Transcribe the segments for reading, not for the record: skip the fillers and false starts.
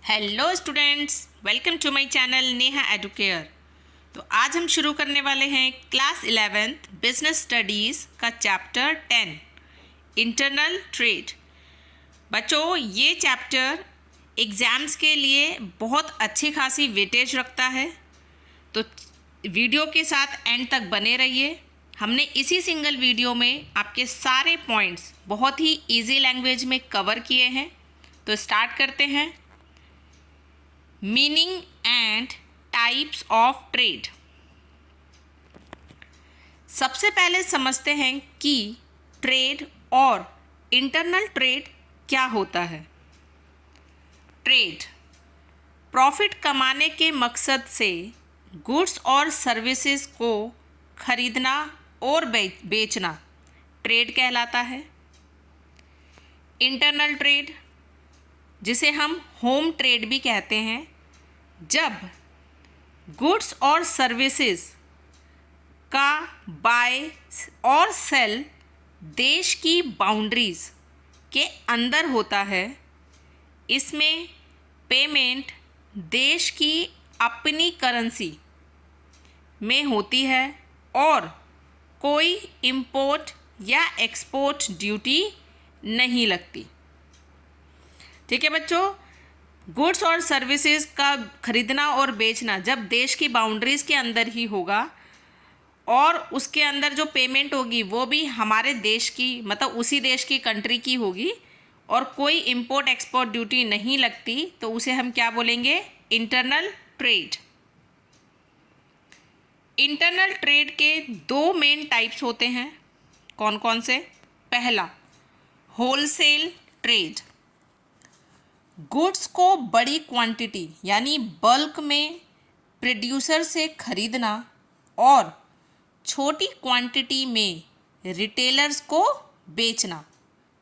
Hello students, welcome to my channel Neha Educare. तो आज हम शुरू करने वाले हैं क्लास 11th बिजनेस स्टडीज़ का चैप्टर 10 इंटरनल ट्रेड। बच्चों, ये चैप्टर एग्ज़ाम्स के लिए बहुत अच्छी खासी वेटेज रखता है, तो वीडियो के साथ एंड तक बने रहिए। हमने इसी सिंगल वीडियो में आपके सारे पॉइंट्स बहुत ही इजी लैंग्वेज में कवर किए हैं। तो स्टार्ट करते हैं। Meaning and types of trade. सबसे पहले समझते हैं कि ट्रेड और इंटरनल ट्रेड क्या होता है। ट्रेड प्रॉफिट कमाने के मकसद से गुड्स और सर्विसेज को खरीदना और बेचना ट्रेड कहलाता है। इंटरनल ट्रेड, जिसे हम होम ट्रेड भी कहते हैं, जब गुड्स और सर्विसेज का बाय और सेल देश की बाउंड्रीज के अंदर होता है। इसमें पेमेंट देश की अपनी करेंसी में होती है और कोई इंपोर्ट या एक्सपोर्ट ड्यूटी नहीं लगती। ठीक है बच्चों, गुड्स और सर्विसेज का खरीदना और बेचना जब देश की बाउंड्रीज़ के अंदर ही होगा और उसके अंदर जो पेमेंट होगी वो भी हमारे देश की, मतलब उसी देश की कंट्री की होगी और कोई इंपोर्ट एक्सपोर्ट ड्यूटी नहीं लगती, तो उसे हम क्या बोलेंगे? Internal trade. इंटरनल ट्रेड के दो मेन टाइप्स होते हैं। कौन कौन से? पहला, होलसेल ट्रेड। गुड्स को बड़ी क्वांटिटी यानी बल्क में प्रोड्यूसर से खरीदना और छोटी क्वांटिटी में रिटेलर्स को बेचना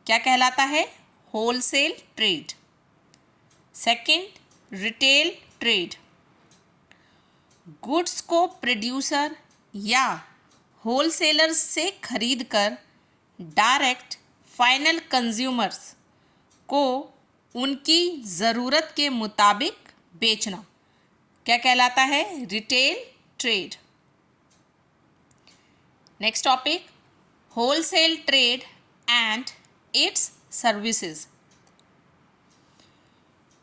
क्या कहलाता है? Wholesale trade. Second, retail trade. Goods को प्रोड्यूसर या होलसेलर्स से खरीदकर डायरेक्ट फाइनल कंज्यूमर्स को उनकी ज़रूरत के मुताबिक बेचना क्या कहलाता है? Retail trade. Next topic, wholesale trade and its services.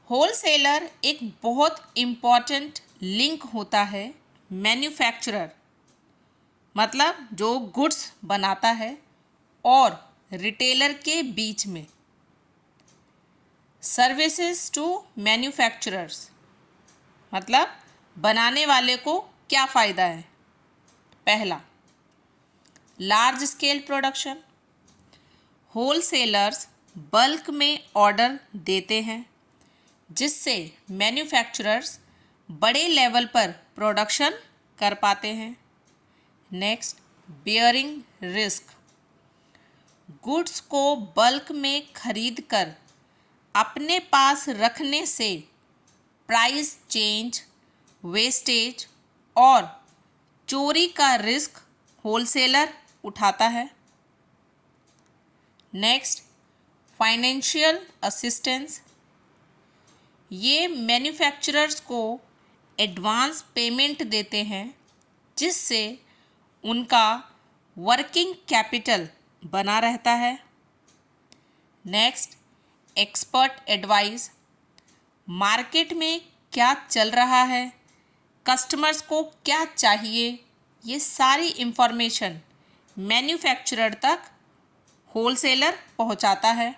Wholesaler एक बहुत इम्पॉर्टेंट लिंक होता है मैन्युफैक्चरर, मतलब जो गुड्स बनाता है, और रिटेलर के बीच में। सर्विसेज टू मैन्युफैक्चरर्स, मतलब बनाने वाले को क्या फ़ायदा है? पहला, large scale production. Wholesalers bulk में ऑर्डर देते हैं जिससे मैन्युफैक्चरर्स बड़े लेवल पर प्रोडक्शन कर पाते हैं। Next, bearing risk. गुड्स को बल्क में खरीद कर अपने पास रखने से प्राइस चेंज, वेस्टेज और चोरी का रिस्क होलसेलर उठाता है। Next, financial assistance. ये मैन्युफैक्चरर्स को एडवांस पेमेंट देते हैं जिससे उनका वर्किंग कैपिटल बना रहता है। Next, expert advice. मार्केट में क्या चल रहा है, कस्टमर्स को क्या चाहिए, ये सारी इंफॉर्मेशन मैन्युफैक्चरर तक होलसेलर पहुंचाता है।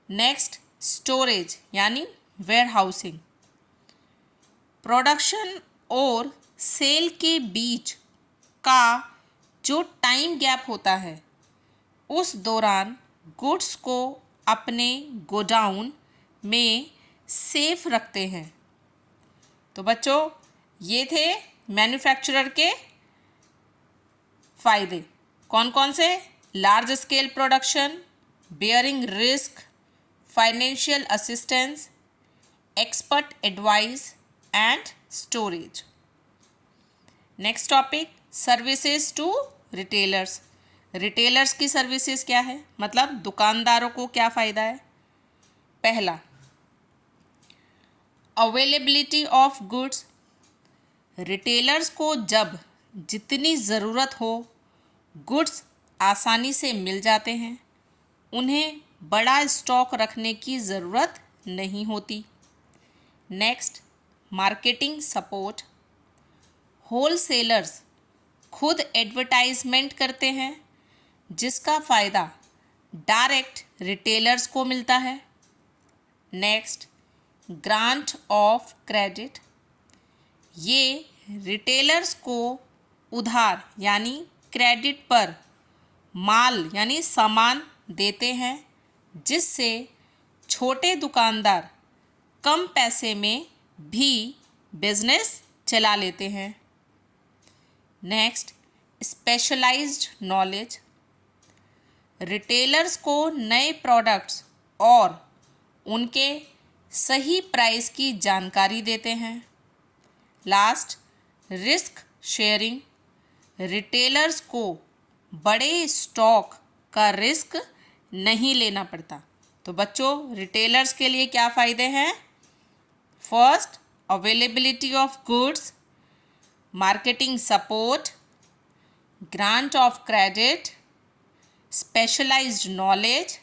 नेक्स्ट, स्टोरेज यानी वेयरहाउसिंग। प्रोडक्शन और सेल के बीच का जो टाइम गैप होता है, उस दौरान गुड्स को अपने गोडाउन में सेफ रखते हैं। तो बच्चों, ये थे मैन्युफैक्चरर के फ़ायदे। कौन कौन से? Large scale production, bearing risk, financial assistance, expert advice and storage. Next topic, services to retailers. Retailers की सर्विसेज क्या है, मतलब दुकानदारों को क्या फ़ायदा है? पहला, अवेलेबिलिटी ऑफ गुड्स, रिटेलर्स को जब जितनी ज़रूरत हो गुड्स आसानी से मिल जाते हैं, उन्हें बड़ा स्टॉक रखने की ज़रूरत नहीं होती। नेक्स्ट, मार्केटिंग सपोर्ट, होलसेलर्स खुद एडवर्टाइजमेंट करते हैं जिसका फ़ायदा डायरेक्ट रिटेलर्स को मिलता है। नेक्स्ट, ग्रांट ऑफ क्रेडिट, ये रिटेलर्स को उधार यानी क्रेडिट पर माल यानी सामान देते हैं जिससे छोटे दुकानदार कम पैसे में भी बिजनेस चला लेते हैं। नेक्स्ट, स्पेशलाइज्ड नॉलेज, रिटेलर्स को नए प्रोडक्ट्स और उनके सही प्राइस की जानकारी देते हैं। लास्ट, रिस्क शेयरिंग, रिटेलर्स को बड़े स्टॉक का रिस्क नहीं लेना पड़ता। तो बच्चों, रिटेलर्स के लिए क्या फ़ायदे हैं? First, availability of goods, marketing support, grant of credit, specialised knowledge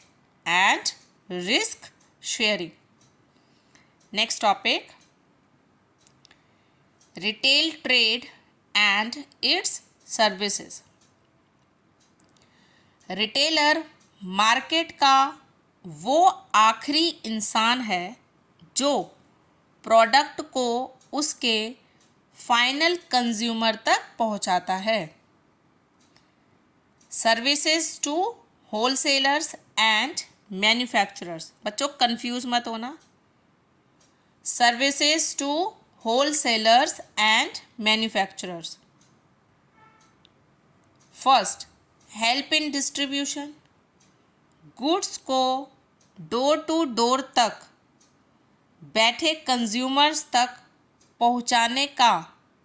and risk sharing. Next topic, retail trade and its services. Retailer market का वो आखिरी इंसान है जो प्रोडक्ट को उसके फाइनल कंज्यूमर तक पहुंचाता है। Services to wholesalers and manufacturers, बच्चों कंफ्यूज मत होना। Services to wholesalers and manufacturers. First, help in distribution, goods को डोर टू डोर तक बैठे कंज्यूमर्स तक पहुंचाने का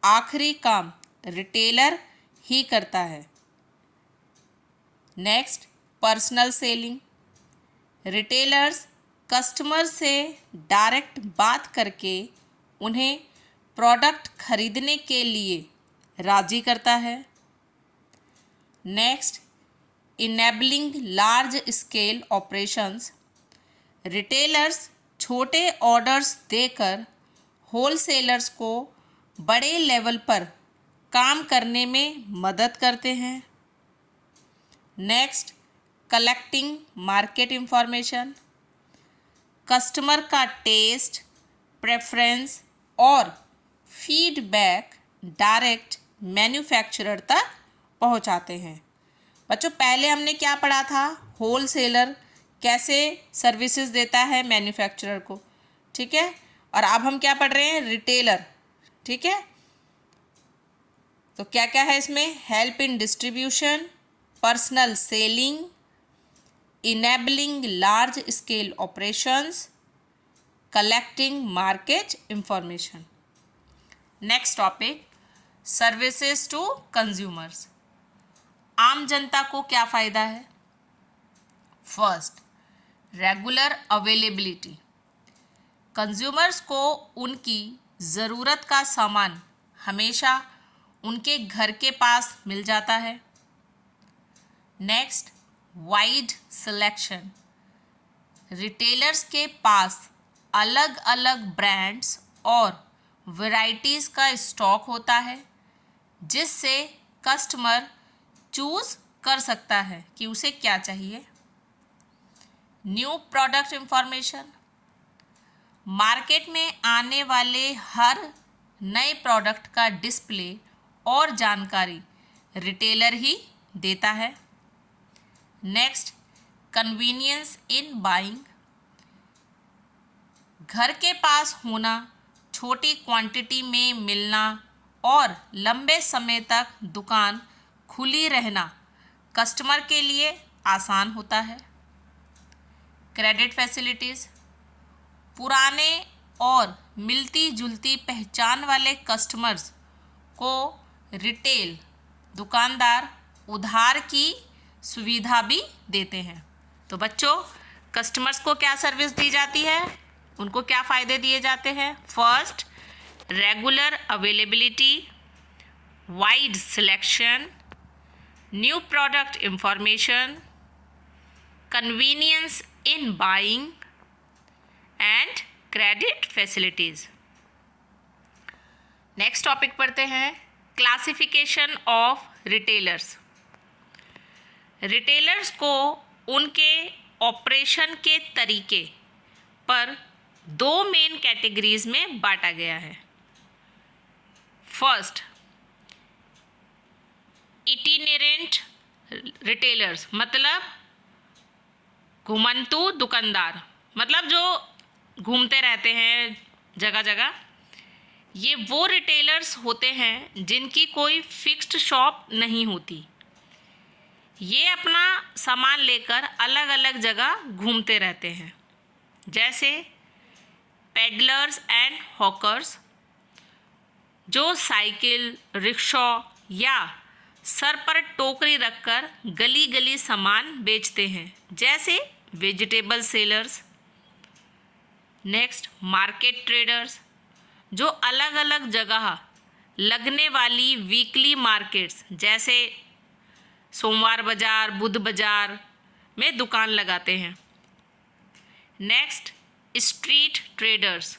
आखिरी काम रिटेलर ही करता है। Next, personal selling, retailers customer से डायरेक्ट बात करके उन्हें प्रोडक्ट खरीदने के लिए राज़ी करता है। Next, enabling large scale operations, retailers छोटे ऑर्डर्स देकर होलसेलर्स को बड़े लेवल पर काम करने में मदद करते हैं। Next, collecting market information, customer का टेस्ट, प्रेफरेंस और फीडबैक डायरेक्ट मैन्युफैक्चरर तक पहुंचाते हैं। बच्चों, पहले हमने क्या पढ़ा था? होलसेलर कैसे सर्विसेज देता है मैन्युफैक्चरर को, ठीक है। और अब हम क्या पढ़ रहे हैं? रिटेलर, ठीक है। तो क्या क्या है इसमें? Help in distribution, personal selling, enabling large scale operations, collecting market information. Next topic, services to consumers. आम जनता को क्या फ़ायदा है? फर्स्ट, रेगुलर अवेलेबिलिटी, कंज्यूमर्स को उनकी ज़रूरत का सामान हमेशा उनके घर के पास मिल जाता है। नेक्स्ट, वाइड सिलेक्शन, रिटेलर्स के पास अलग अलग ब्रांड्स और वैरायटीज़ का स्टॉक होता है जिससे कस्टमर चूज़ कर सकता है कि उसे क्या चाहिए। न्यू प्रोडक्ट इंफॉर्मेशन, मार्केट में आने वाले हर नए प्रोडक्ट का डिस्प्ले और जानकारी रिटेलर ही देता है। नेक्स्ट, कन्वीनियंस इन बाइंग, घर के पास होना, छोटी क्वांटिटी में मिलना और लंबे समय तक दुकान खुली रहना कस्टमर के लिए आसान होता है। क्रेडिट फैसिलिटीज़, पुराने और मिलती जुलती पहचान वाले कस्टमर्स को रिटेल दुकानदार उधार की सुविधा भी देते हैं। तो बच्चों, कस्टमर्स को क्या सर्विस दी जाती है? उनको क्या फ़ायदे दिए जाते हैं? First, regular availability, wide selection, new product information, convenience in buying and credit facilities. Next topic पढ़ते हैं, क्लासिफिकेशन ऑफ रिटेलर्स। रिटेलर्स को उनके ऑपरेशन के तरीके पर दो मेन कैटेगरीज में बांटा गया है। फर्स्ट, इटिनेरेंट रिटेलर्स, मतलब घुमंतू दुकानदार, मतलब जो घूमते रहते हैं जगह जगह। ये वो रिटेलर्स होते हैं जिनकी कोई फिक्स्ड शॉप नहीं होती। ये अपना सामान लेकर अलग अलग जगह घूमते रहते हैं, जैसे पेडलर्स एंड हॉकर्स, जो साइकिल, रिक्शा या सर पर टोकरी रखकर गली गली सामान बेचते हैं, जैसे vegetable sellers. Next, market traders, जो अलग अलग जगह लगने वाली वीकली मार्केट्स, जैसे सोमवार बाज़ार, बुध बाज़ार में दुकान लगाते हैं। नेक्स्ट, स्ट्रीट ट्रेडर्स,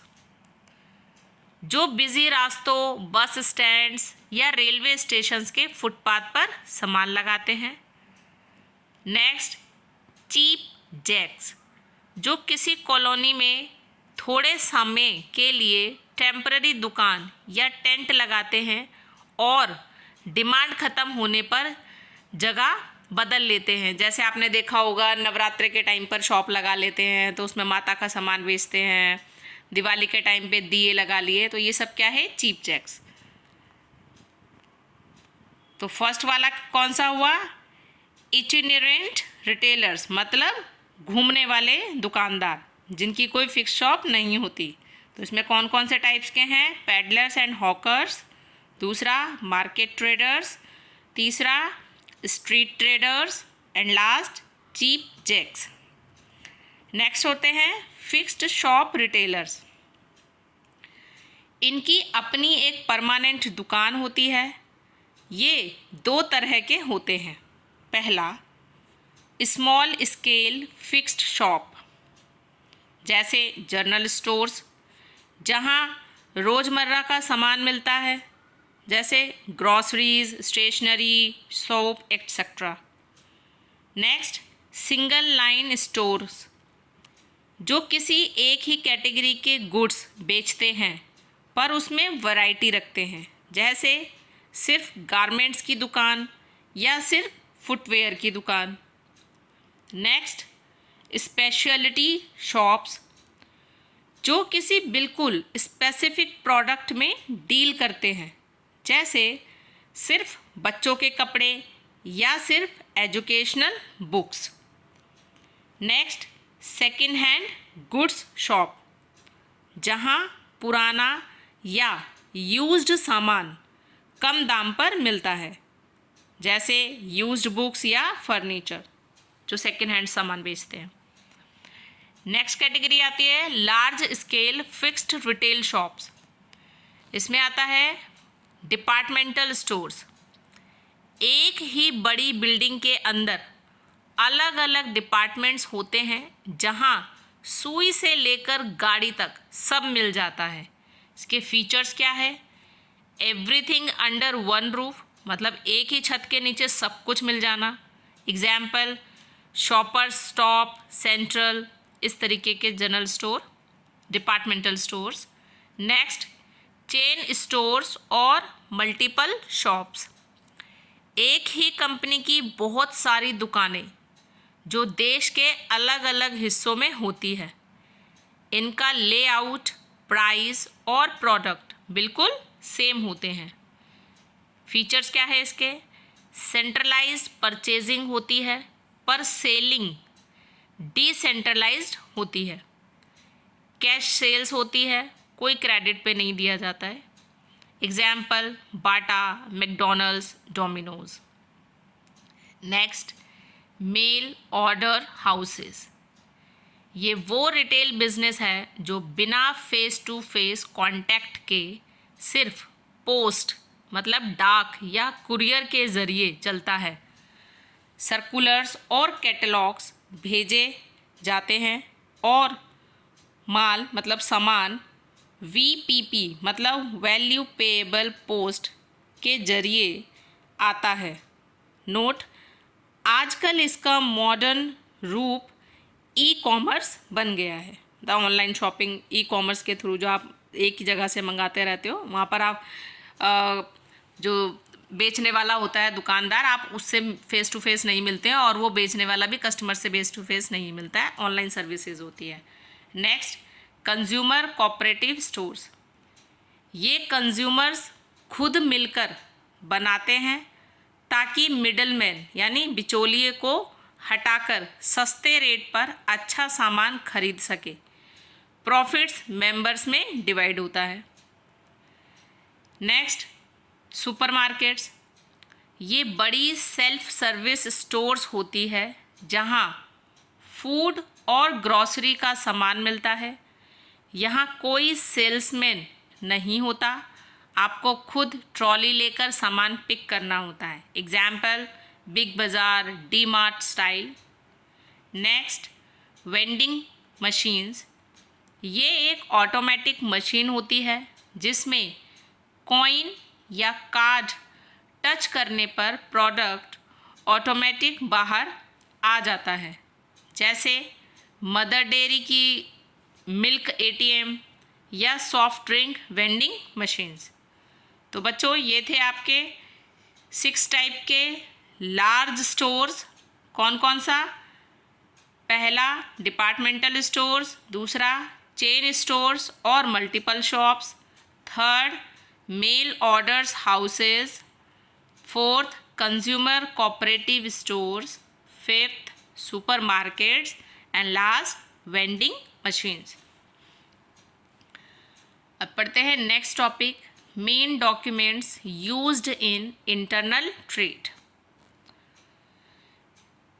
जो बिज़ी रास्तों, बस स्टैंड्स या रेलवे स्टेशंस के फुटपाथ पर सामान लगाते हैं। नेक्स्ट, चीप जैक्स, जो किसी कॉलोनी में थोड़े समय के लिए टेम्पररी दुकान या टेंट लगाते हैं और डिमांड ख़त्म होने पर जगह बदल लेते हैं। जैसे आपने देखा होगा, नवरात्रि के टाइम पर शॉप लगा लेते हैं तो उसमें माता का सामान बेचते हैं, दिवाली के टाइम पे दिए लगा लिए, तो ये सब क्या है? Cheap Jacques. तो फर्स्ट वाला कौन सा हुआ? इटिनेरेंट रिटेलर्स, मतलब घूमने वाले दुकानदार जिनकी कोई फिक्स शॉप नहीं होती। तो इसमें कौन कौन से टाइप्स के हैं? पेडलर्स एंड हॉकर्स, दूसरा मार्केट ट्रेडर्स, तीसरा street traders and last cheap jacks. Next होते हैं फिक्स्ड शॉप रिटेलर्स। इनकी अपनी एक परमानेंट दुकान होती है। ये दो तरह के होते हैं। पहला, स्मॉल स्केल फिक्स्ड शॉप, जैसे जनरल स्टोर्स, जहाँ रोज़मर्रा का सामान मिलता है, जैसे groceries, stationery, soap etcetera. Next, single line stores, जो किसी एक ही कैटेगरी के गुड्स बेचते हैं पर उसमें वैरायटी रखते हैं, जैसे सिर्फ गारमेंट्स की दुकान या सिर्फ फुटवेयर की दुकान। नेक्स्ट, स्पेशलिटी शॉप्स, जो किसी बिल्कुल स्पेसिफिक प्रोडक्ट में डील करते हैं, जैसे सिर्फ बच्चों के कपड़े या सिर्फ educational books. Next, second hand goods shop, जहां पुराना या यूज्ड सामान कम दाम पर मिलता है, जैसे यूज्ड बुक्स या फर्नीचर, जो सेकेंड हैंड सामान बेचते हैं। नेक्स्ट कैटेगरी आती है large scale fixed retail shops. इसमें आता है डिपार्टमेंटल स्टोर्स। एक ही बड़ी बिल्डिंग के अंदर अलग अलग डिपार्टमेंट्स होते हैं, जहां सुई से लेकर गाड़ी तक सब मिल जाता है। इसके फीचर्स क्या है? एवरीथिंग अंडर वन रूफ, मतलब एक ही छत के नीचे सब कुछ मिल जाना। एग्जाम्पल, शॉपर्स स्टॉप, सेंट्रल, इस तरीके के general store, departmental stores. Next, chain stores और मल्टीपल शॉप्स, एक ही कंपनी की बहुत सारी दुकानें जो देश के अलग अलग हिस्सों में होती है। इनका लेआउट, प्राइस और प्रोडक्ट बिल्कुल सेम होते हैं। फीचर्स क्या है इसके? सेंट्रलाइज्ड परचेजिंग होती है पर सेलिंग डिसेंट्रलाइज्ड होती है। कैश सेल्स होती है, कोई क्रेडिट पे नहीं दिया जाता है। Example, Bata, McDonald's, Domino's. Next, mail order houses, ये वो रिटेल बिजनेस है जो बिना फेस टू फेस कांटेक्ट के सिर्फ पोस्ट मतलब डाक या कुरियर के ज़रिए चलता है। सर्कुलर्स और कैटलॉग्स भेजे जाते हैं और माल मतलब सामान VPP मतलब वैल्यू पेएबल पोस्ट के जरिए आता है। नोट, आजकल इसका मॉडर्न रूप ई-कॉमर्स बन गया है। द ऑनलाइन शॉपिंग ई-कॉमर्स के थ्रू जो आप एक ही जगह से मंगाते रहते हो, वहाँ पर आप जो बेचने वाला होता है दुकानदार, आप उससे फेस टू फेस नहीं मिलते हैं और वो बेचने वाला भी कस्टमर से फेस टू फेस नहीं मिलता है। ऑनलाइन सर्विसेज होती है। Next, consumer cooperative stores. ये कंज्यूमर्स खुद मिलकर बनाते हैं ताकि मिडलमैन यानी बिचौलिए को हटाकर सस्ते रेट पर अच्छा सामान खरीद सके। प्रॉफिट्स मेंबर्स में डिवाइड होता है। Next, supermarkets. ये बड़ी सेल्फ सर्विस स्टोर्स होती है जहां फूड और ग्रॉसरी का सामान मिलता है। यहाँ कोई सेल्समैन नहीं होता, आपको खुद ट्रॉली लेकर सामान पिक करना होता है। एग्जाम्पल, बिग बाज़ार, D mart style. Next, vending machines. ये एक ऑटोमेटिक मशीन होती है जिसमें कॉइन या कार्ड टच करने पर प्रोडक्ट ऑटोमेटिक बाहर आ जाता है, जैसे मदर डेयरी की मिल्क ATM या सॉफ्ट ड्रिंक वेंडिंग मशीन्स। तो बच्चों, ये थे आपके 6 टाइप के लार्ज स्टोर्स। कौन कौन सा? पहला डिपार्टमेंटल स्टोर्स, दूसरा चेन स्टोर्स और multiple shops, third mail orders houses, fourth consumer cooperative stores, fifth supermarkets and last vending machines. अब पढ़ते हैं next topic, main documents used in internal trade.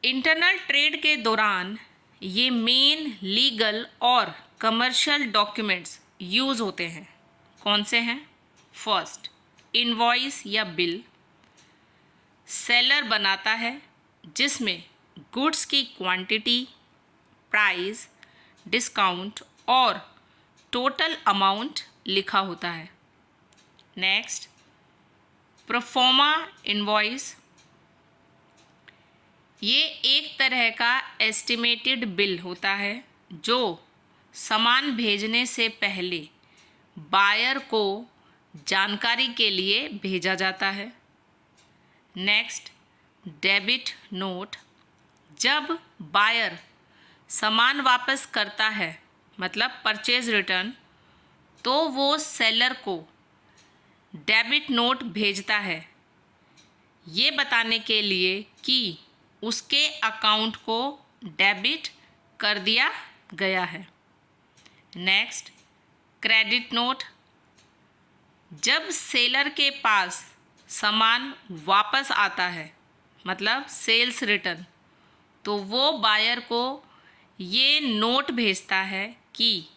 Internal trade के दौरान ये मेन लीगल और commercial documents use होते हैं। कौन से हैं? फर्स्ट, इनवॉइस या बिल। सेलर बनाता है जिसमें गुड्स की क्वांटिटी, प्राइस, डिस्काउंट और टोटल अमाउंट लिखा होता है। Next, proforma invoice. ये एक तरह का एस्टिमेटेड बिल होता है जो सामान भेजने से पहले बायर को जानकारी के लिए भेजा जाता है। Next, debit note. जब बायर सामान वापस करता है मतलब परचेज रिटर्न, तो वो सेलर को डेबिट नोट भेजता है ये बताने के लिए कि उसके अकाउंट को डेबिट कर दिया गया है। Next, credit note. जब सेलर के पास सामान वापस आता है मतलब सेल्स रिटर्न, तो वो बायर को ये नोट भेजता है कि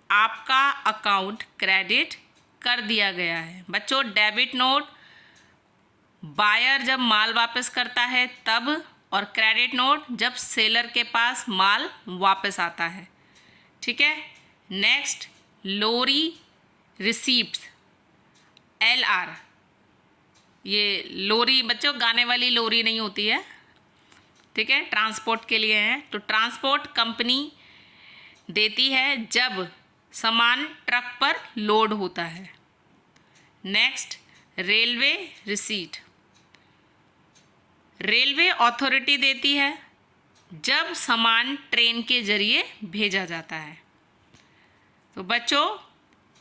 आपका अकाउंट क्रेडिट कर दिया गया है। बच्चों, डेबिट नोट बायर जब माल वापस करता है तब, और क्रेडिट नोट जब सेलर के पास माल वापस आता है। ठीक है। नेक्स्ट, लोरी रिसीप्ट्स, LR। ये लोरी बच्चों गाने वाली लोरी नहीं होती है, ठीक है, ट्रांसपोर्ट के लिए है। तो ट्रांसपोर्ट कंपनी देती है जब सामान ट्रक पर लोड होता है। Next, railway receipt. Railway authority देती है जब सामान ट्रेन के ज़रिए भेजा जाता है। तो बच्चों,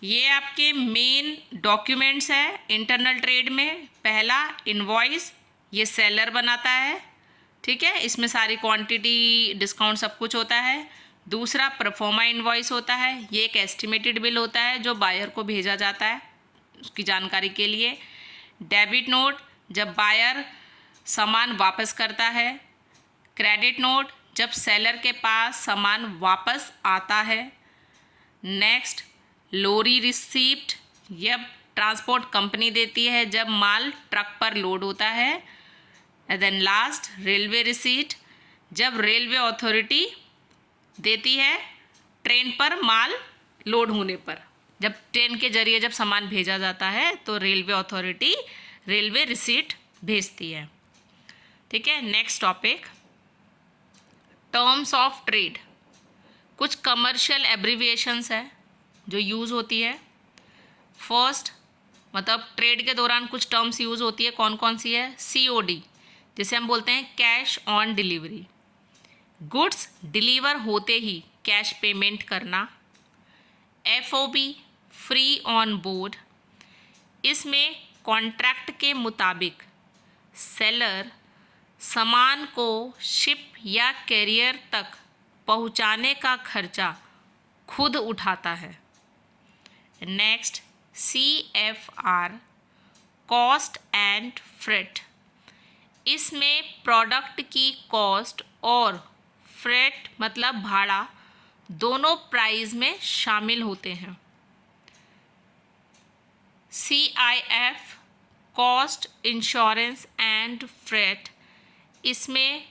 ये आपके मेन डॉक्यूमेंट्स है इंटरनल ट्रेड में। पहला इनवॉइस, ये सेलर बनाता है, ठीक है, इसमें सारी क्वांटिटी, डिस्काउंट सब कुछ होता है। दूसरा प्रोफोर्मा इनवॉइस होता है, ये एक एस्टिमेटेड बिल होता है जो बायर को भेजा जाता है उसकी जानकारी के लिए। डेबिट नोट, जब बायर सामान वापस करता है। क्रेडिट नोट, जब सेलर के पास सामान वापस आता है। नेक्स्ट, लोरी रिसीप्ट, जब ट्रांसपोर्ट कंपनी देती है जब माल ट्रक पर लोड होता है। And then last, railway receipt, जब रेलवे अथॉरिटी देती है ट्रेन पर माल लोड होने पर, जब ट्रेन के जरिए जब सामान भेजा जाता है तो रेलवे अथॉरिटी रेलवे रिसीट भेजती है। ठीक है, next topic, terms of trade. कुछ कमर्शियल एब्रीविएशंस है जो यूज़ होती है। फर्स्ट, मतलब ट्रेड के दौरान कुछ टर्म्स यूज़ होती है, कौन कौन सी है? COD, जिसे हम बोलते हैं cash on delivery, goods deliver होते ही कैश पेमेंट करना। FOB, फ्री ऑन बोर्ड, इसमें कॉन्ट्रैक्ट के मुताबिक सेलर सामान को शिप या कैरियर तक पहुंचाने का खर्चा खुद उठाता है। Next, CFR, cost and freight, इसमें प्रोडक्ट की कॉस्ट और फ्रेट मतलब भाड़ा दोनों प्राइस में शामिल होते हैं। CIF, cost insurance and freight, इसमें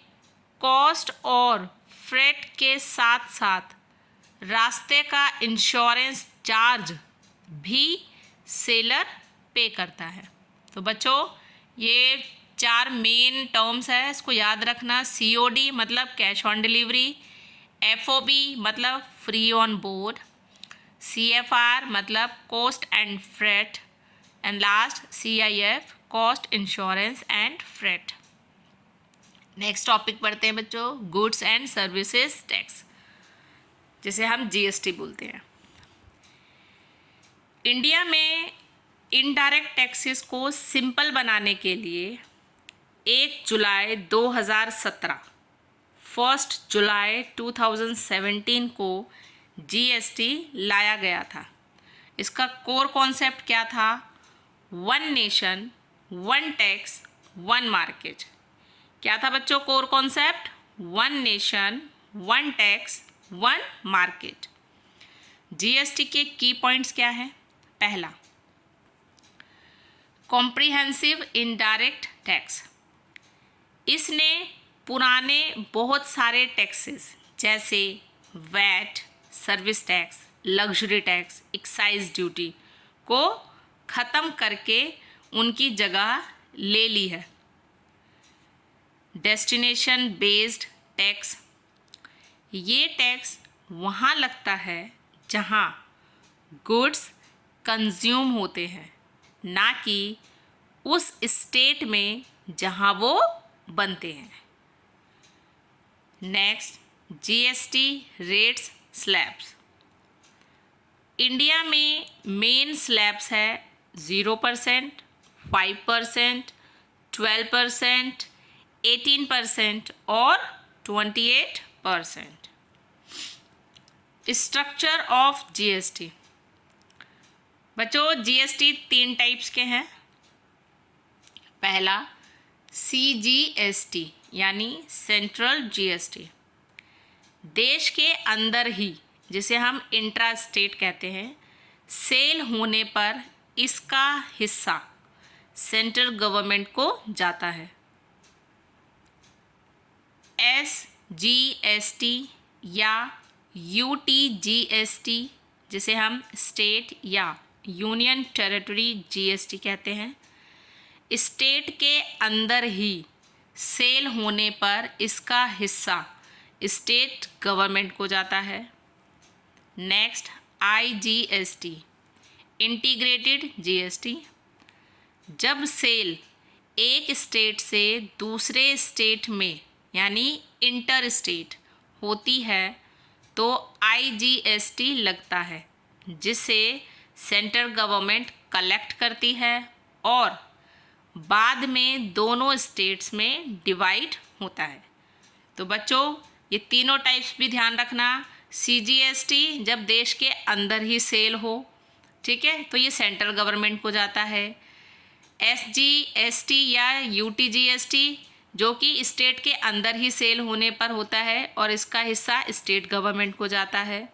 कॉस्ट और फ्रेट के साथ साथ रास्ते का इंश्योरेंस चार्ज भी सेलर पे करता है। तो बच्चों, ये 4 मेन टर्म्स है, इसको याद रखना। COD मतलब कैश ऑन डिलीवरी, FOB मतलब फ्री ऑन बोर्ड, CFR मतलब cost and freight, and last CIF, cost insurance and freight. Next topic पढ़ते हैं बच्चों, गुड्स एंड सर्विसेज टैक्स, जिसे हम GST बोलते हैं। इंडिया में इनडायरेक्ट टैक्सेस को सिंपल बनाने के लिए 1 जुलाई 2017, 1 जुलाई 2017 को GST लाया गया था। इसका कोर कॉन्सेप्ट क्या था? 1 नेशन 1 टैक्स 1 मार्केट। क्या था बच्चों core concept? 1 nation 1 tax 1 market. GST के की पॉइंट्स क्या हैं? पहला, कॉम्प्रिहेंसिव इनडायरेक्ट टैक्स, इसने पुराने बहुत सारे टैक्सेस जैसे VAT, service tax, luxury tax, excise duty को ख़त्म करके उनकी जगह ले ली है। डेस्टिनेशन बेस्ड टैक्स, ये टैक्स वहाँ लगता है जहाँ गुड्स कंज्यूम होते हैं, ना कि उस स्टेट में जहाँ वो बनते हैं। Next, GST rates slabs, India में मेन स्लैब्स है 0%, 5%, 12%, 18% और 28%। स्ट्रक्चर ऑफ GST, बच्चों GST 3 टाइप्स के हैं। पहला CGST यानी सेंट्रल GST, देश के अंदर ही, जिसे हम इंट्रा स्टेट कहते हैं, सेल होने पर इसका हिस्सा सेंट्रल गवर्नमेंट को जाता है। SGST या UTGST, जिसे हम स्टेट या यूनियन टेरिटरी GST कहते हैं, स्टेट के अंदर ही सेल होने पर इसका हिस्सा स्टेट गवर्नमेंट को जाता है। नेक्स्ट, IGST इंटीग्रेटेड GST, जब सेल एक स्टेट से दूसरे स्टेट में यानी इंटर स्टेट होती है तो IGST लगता है, जिसे सेंट्रल गवर्नमेंट कलेक्ट करती है और बाद में दोनों स्टेट्स में डिवाइड होता है। तो बच्चों ये तीनों टाइप्स भी ध्यान रखना। CGST जब देश के अंदर ही सेल हो, ठीक है, तो ये सेंट्रल गवर्नमेंट को जाता है। SGST या UTGST जो कि स्टेट के अंदर ही सेल होने पर होता है और इसका हिस्सा स्टेट गवर्नमेंट को जाता है।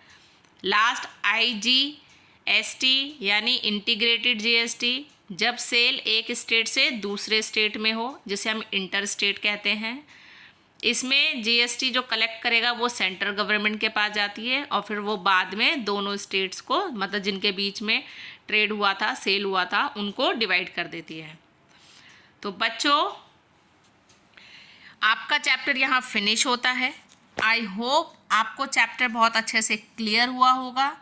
लास्ट IGST यानी इंटीग्रेटेड GST, जब सेल एक स्टेट से दूसरे स्टेट में हो, जिसे हम इंटर स्टेट कहते हैं। इसमें GST जो कलेक्ट करेगा वो सेंट्रल गवर्नमेंट के पास जाती है और फिर वो बाद में दोनों स्टेट्स को, मतलब जिनके बीच में ट्रेड हुआ था, सेल हुआ था, उनको डिवाइड कर देती है। तो बच्चों, आपका चैप्टर यहाँ फिनिश होता है। आई होप आपको चैप्टर बहुत अच्छे से क्लियर हुआ होगा।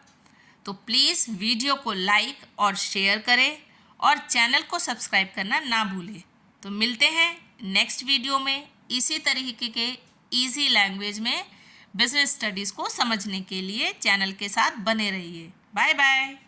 तो प्लीज़ वीडियो को लाइक और शेयर करें और चैनल को सब्सक्राइब करना ना भूलें। तो मिलते हैं नेक्स्ट वीडियो में इसी तरीके के इजी लैंग्वेज में बिजनेस स्टडीज़ को समझने के लिए चैनल के साथ बने रहिए। Bye bye.